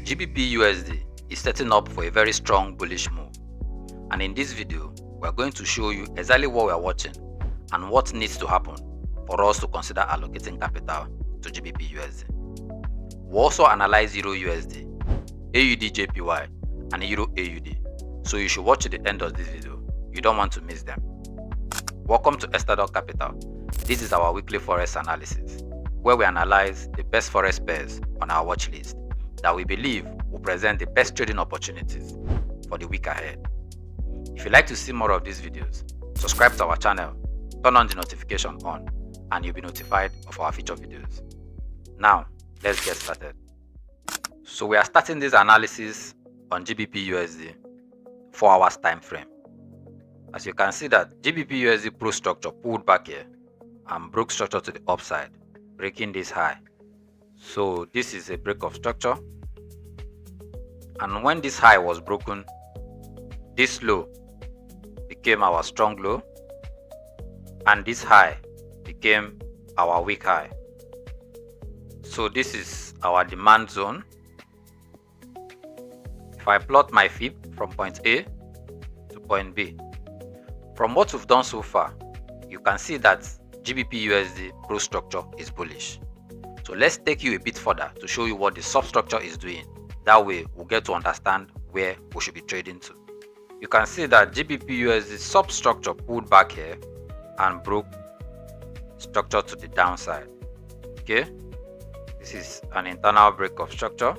GBPUSD is setting up for a very strong bullish move, and in this video we are going to show you exactly what we are watching and what needs to happen for us to consider allocating capital to GBPUSD. We also analyze EURUSD, AUD-JPY and EURU-AUD, so you should watch to the end of this video. You don't want to miss them. Welcome to Xtaduk Capital. This is our weekly Forex analysis, where we analyze the best Forex pairs on our watch list that we believe will present the best trading opportunities for the week ahead. If you'd like to see more of these videos, subscribe to our channel, turn on the notification on, and you'll be notified of our future videos. Now, let's get started. So we are starting this analysis on GBPUSD 4 hours time frame. As you can see that GBPUSD pro structure pulled back here and broke structure to the upside, breaking this high. So this is a break of structure, and when this high was broken, this low became our strong low and this high became our weak high. So this is our demand zone. If I plot my fib from point A to point B, from what we've done so far, you can see that GBPUSD pro structure is bullish. So let's take you a bit further to show you what the substructure is doing. That way we'll get to understand where we should be trading to. You can see that GBPUSD substructure pulled back here and broke structure to the downside. Okay, this is an internal break of structure.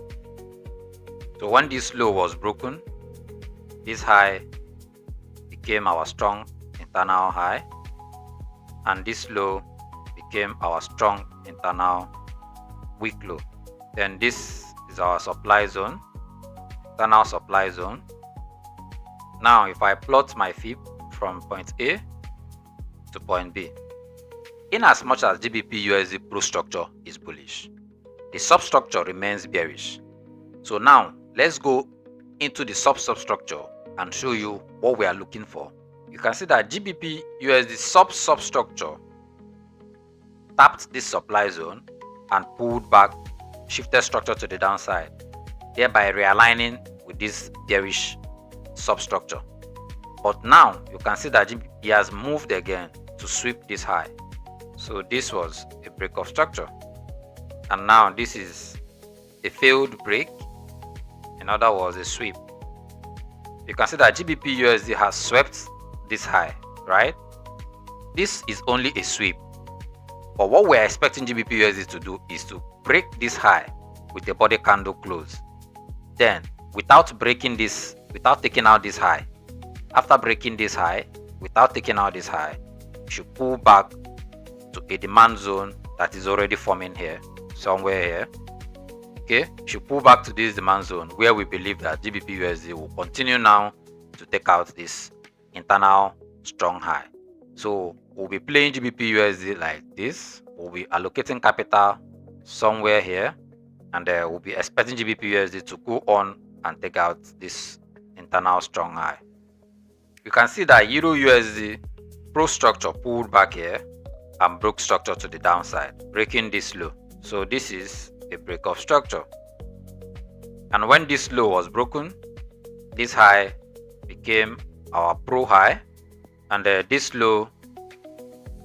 So when this low was broken, this high became our strong internal high, and this low became our strong internal weak low. Then this is our supply zone, internal supply zone. Now if I plot my fib from point A to point B, in as much as GBPUSD pro structure is bullish, the substructure remains bearish. So now let's go into the substructure and show you what we are looking for. You can see that GBPUSD substructure tapped this supply zone and pulled back, shifted structure to the downside, thereby realigning with this bearish substructure. But now you can see that he has moved again to sweep this high. So this was a break of structure, and now this is a failed break. In other words, a sweep. You can see that GBPUSD has swept this high, right? This is only a sweep, but what we're expecting GBPUSD to do is to break this high with a body candle close. Then, without breaking this, without taking out this high, after breaking this high, without taking out this high, you should pull back to a demand zone that is already forming here, somewhere here. Okay, you should pull back to this demand zone where we believe that GBPUSD will continue now to take out this internal strong high. So we'll be playing GBPUSD like this. We'll be allocating capital somewhere here, and we'll be expecting GBPUSD to go on and take out this internal strong high. You can see that EURUSD pro structure pulled back here and broke structure to the downside, breaking this low. So this is a break of structure, and when this low was broken, this high became our pro high, and this low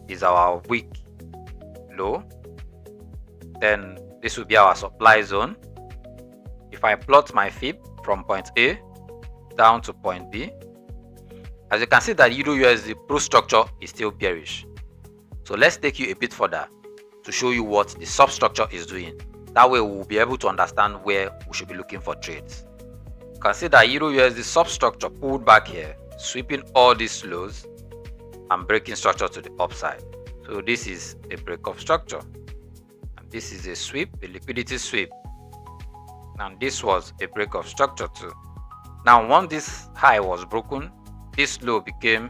is our weak low. Then this will be our supply zone. If I plot my fib from point A down to point B, as you can see that EURUSD pro structure is still bearish. So let's take you a bit further to show you what the substructure is doing. That way we'll be able to understand where we should be looking for trades. You can see that EURUSD substructure pulled back here, sweeping all these lows and breaking structure to the upside. So this is a break of structure, and this is a sweep, a liquidity sweep, and this was a break of structure too. Now once this high was broken, this low became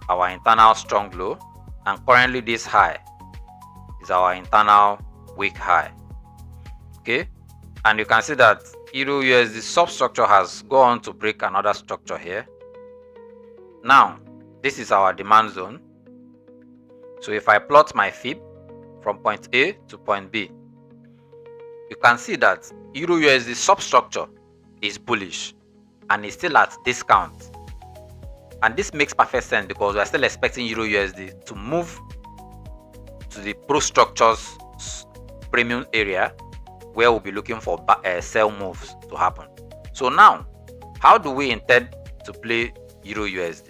our internal strong low, and currently this high is our internal weak high. Okay, and you can see that EURUSD substructure has gone to break another structure here. Now this is our demand zone. So if I plot my fib from point A to point B, you can see that EURUSD substructure is bullish and is still at discount. And this makes perfect sense because we are still expecting EURUSD to move to the Pro Structures premium area, where we'll be looking for sell moves to happen. So now, how do we intend to play EURUSD?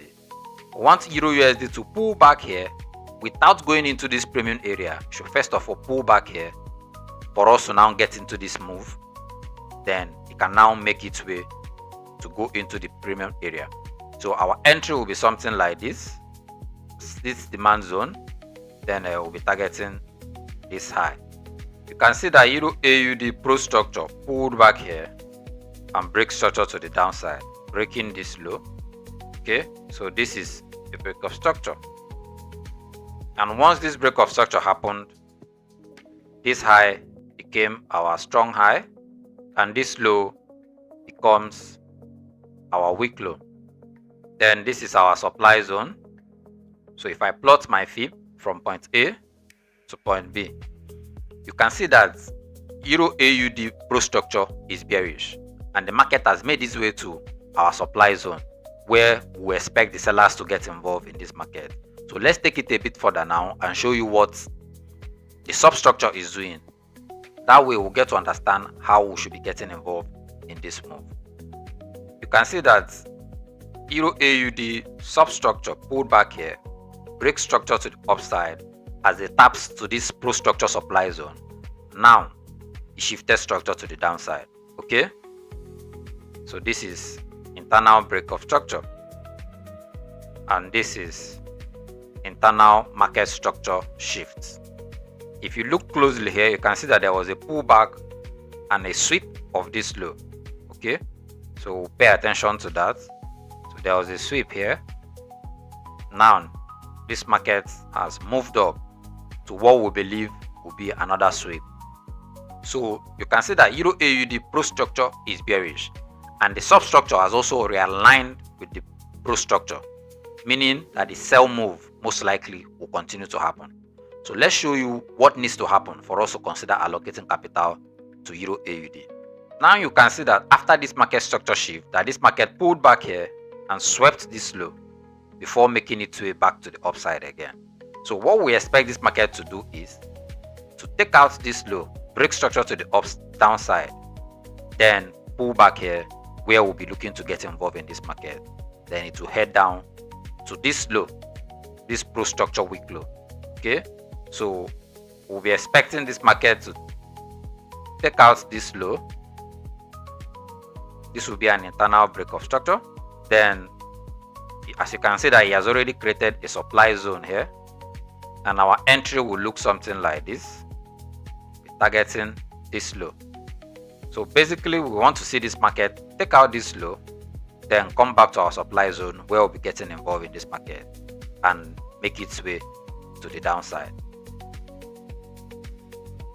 We want EURUSD to pull back here without going into this premium area. We should first of all pull back here for us to now get into this move. Then it can now make its way to go into the premium area. So our entry will be something like this demand zone. Then we'll be targeting this high. You can see that EURUSD Pro structure pulled back here and break structure to the downside, breaking this low. Okay, so this is a break of structure. And once this break of structure happened, this high became our strong high, and this low becomes our weak low. Then this is our supply zone. So if I plot my fib from point A to point B, you can see that EURUSD Pro structure is bearish, and the market has made its way to our supply zone, where we expect the sellers to get involved in this market. So let's take it a bit further now and show you what the substructure is doing. That way we'll get to understand how we should be getting involved in this move. You can see that EURUSD substructure pulled back here, break structure to the upside as it taps to this Pro structure supply zone. Now it shifted structure to the downside. Okay, so this is internal break of structure, and this is internal market structure shifts. If you look closely here, you can see that there was a pullback and a sweep of this low. Okay, so pay attention to that. So there was a sweep here. Now this market has moved up to what we believe will be another sweep. So you can see that EURUSD Pro structure is bearish, and the substructure has also realigned with the Pro structure, meaning that the sell move most likely will continue to happen. So let's show you what needs to happen for us to consider allocating capital to EURUSD. Now you can see that after this market structure shift, that this market pulled back here and swept this low before making its way back to the upside again. So what we expect this market to do is to take out this low, break structure to the downside, then pull back here, where we'll be looking to get involved in this market. Then it will head down to this low, this Pro structure weak low. Okay, so we'll be expecting this market to take out this low. This will be an internal break of structure. Then as you can see that he has already created a supply zone here, and our entry will look something like this. We're targeting this low. So basically we want to see this market take out this low, then come back to our supply zone, where we'll be getting involved in this market and make its way to the downside.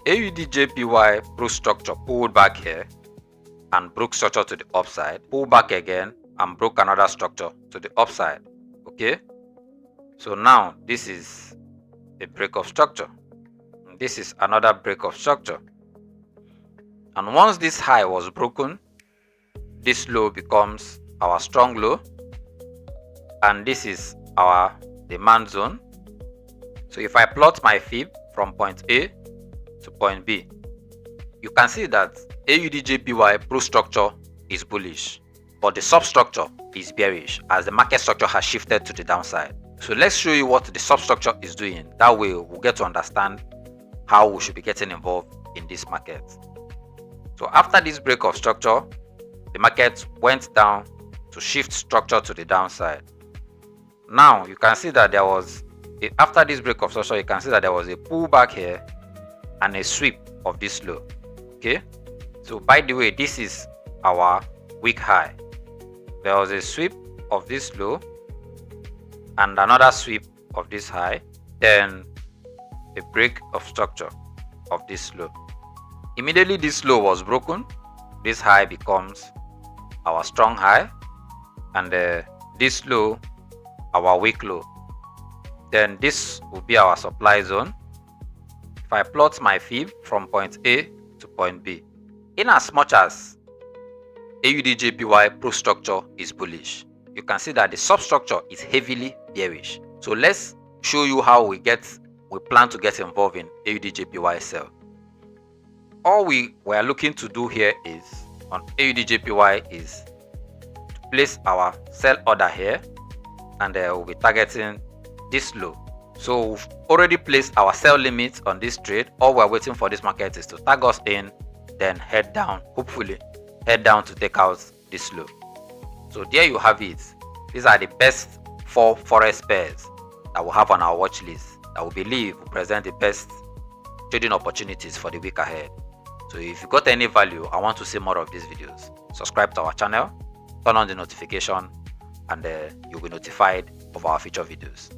AUD/JPY Pro structure pulled back here and broke structure to the upside, pulled back again and broke another structure to the upside. Okay, so now this is a break of structure, and this is another break of structure. And once this high was broken, this low becomes our strong low, and this is our demand zone. So if I plot my fib from point A to point B, you can see that AUD/JPY Pro structure is bullish, but the substructure is bearish as the market structure has shifted to the downside. So let's show you what the substructure is doing. That way we'll get to understand how we should be getting involved in this market. So after this break of structure, the market went down to shift structure to the downside. Now you can see that there was after this break of structure, you can see that there was a pullback here and a sweep of this low. Okay, so by the way, this is our weak high. There was a sweep of this low and another sweep of this high, then a break of structure of this low. Immediately this low was broken, this high becomes our strong high, and this low our weak low. Then this will be our supply zone. If I plot my fib from point A to point B. In as much as AUD/JPY pro structure is bullish, you can see that the substructure is heavily bearish. So let's show you how we plan to get involved in AUD/JPY sell. All we were looking to do here is on AUD/JPY is to place our sell order here, and we'll be targeting this low. So we've already placed our sell limit on this trade. All we're waiting for this market is to tag us in, then head down, hopefully head down to take out this low. So there you have it. These are the best 4 forex pairs that we have on our watch list that we believe will present the best trading opportunities for the week ahead. So if you got any value, I want to see more of these videos, subscribe to our channel, turn on the notification, and you'll be notified of our future videos.